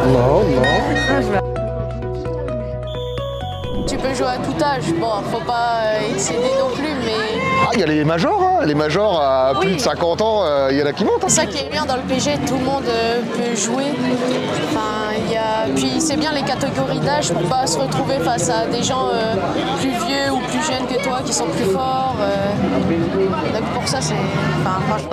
Non, non. Tu peux jouer à tout âge, bon, faut pas excéder non plus, mais... Ah, il y a les majors, hein. Les majors à plus de 50 ans, il y en a qui montent. Hein. C'est ça qui est bien dans le PG, tout le monde peut jouer. Enfin, Puis c'est bien les catégories d'âge pour pas se retrouver face à des gens plus vieux ou plus jeunes que toi qui sont plus forts. Donc pour ça,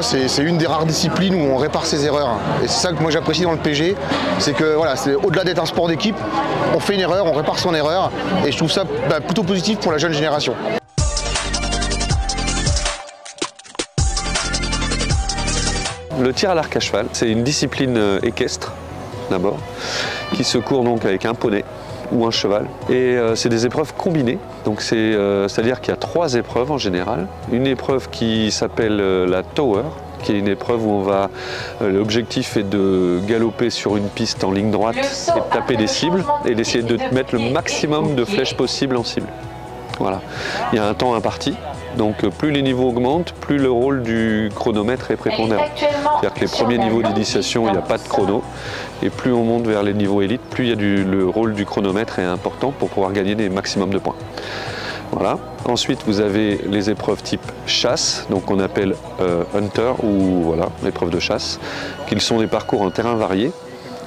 c'est une des rares disciplines où on répare ses erreurs. Et c'est ça que moi j'apprécie dans le PG, c'est que voilà, c'est au-delà d'être un sport d'équipe, on fait une erreur, on répare son erreur. Et je trouve ça plutôt positif pour la jeune génération. Le tir à l'arc à cheval, c'est une discipline équestre d'abord, qui se court donc avec un poney ou un cheval. Et c'est des épreuves combinées, donc c'est-à-dire qu'il y a 3 épreuves en général. Une épreuve qui s'appelle la tower, qui est une épreuve où l'objectif est de galoper sur une piste en ligne droite et de taper des cibles et d'essayer de mettre le maximum de flèches possible en cible. Voilà. Il y a un temps imparti, donc plus les niveaux augmentent, plus le rôle du chronomètre est prépondérant. C'est-à-dire que les premiers niveaux d'initiation, il n'y a pas de chrono, et plus on monte vers les niveaux élites, plus le rôle du chronomètre est important pour pouvoir gagner des maximums de points. Voilà. Ensuite, vous avez les épreuves type chasse, donc on appelle hunter, ou voilà, l'épreuve de chasse, qui sont des parcours en terrain varié,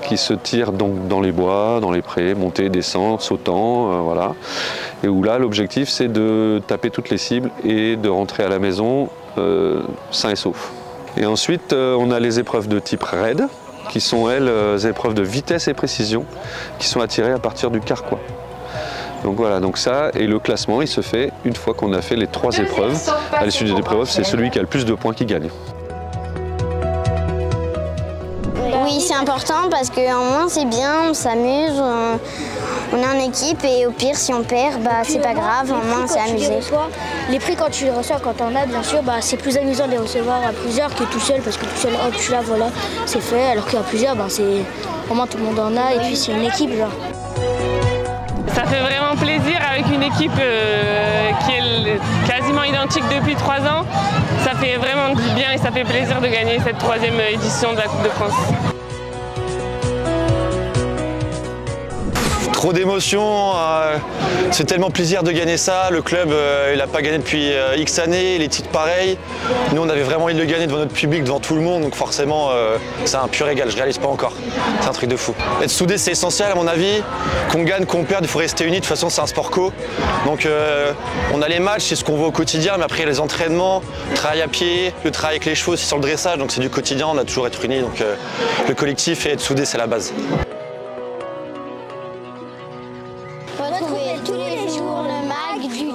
qui se tirent donc dans les bois, dans les prés, montée, descente, sautant, voilà. Et où là, l'objectif, c'est de taper toutes les cibles et de rentrer à la maison sain et sauf. Et ensuite, on a les épreuves de type raid, qui sont, elles, épreuves de vitesse et précision, qui sont attirées à partir du carquois. Donc voilà, donc ça, et le classement, il se fait une fois qu'on a fait les 3 épreuves. À l'issue des épreuves, c'est celui qui a le plus de points qui gagne. Oui, c'est important parce qu'en moins c'est bien, on s'amuse, on est en équipe et au pire si on perd, c'est pas grave, au moins on s'est amusé. Les prix quand tu les reçois, quand t'en as bien sûr, c'est plus amusant de les recevoir à plusieurs que tout seul parce que tout seul, hop, je suis là, voilà, c'est fait, alors qu'à plusieurs, c'est au moins tout le monde en a et puis c'est une équipe genre. Ça fait vraiment plaisir avec une équipe qui est quasiment identique depuis 3 ans. Ça fait vraiment du bien et ça fait plaisir de gagner cette 3e édition de la Coupe de France. Trop d'émotions, c'est tellement plaisir de gagner ça. Le club, il n'a pas gagné depuis X années, les titres pareils. Nous, on avait vraiment envie de le gagner devant notre public, devant tout le monde, donc forcément, c'est un pur régal, je réalise pas encore. C'est un truc de fou. Être soudé, c'est essentiel à mon avis. Qu'on gagne, qu'on perde, il faut rester unis. De toute façon, c'est un sport co. Donc, on a les matchs, c'est ce qu'on voit au quotidien, mais après, les entraînements, le travail à pied, le travail avec les chevaux, c'est sur le dressage, donc c'est du quotidien, on a toujours être unis. Donc, le collectif et être soudé, c'est la base. Retrouvez tous les jours le mag du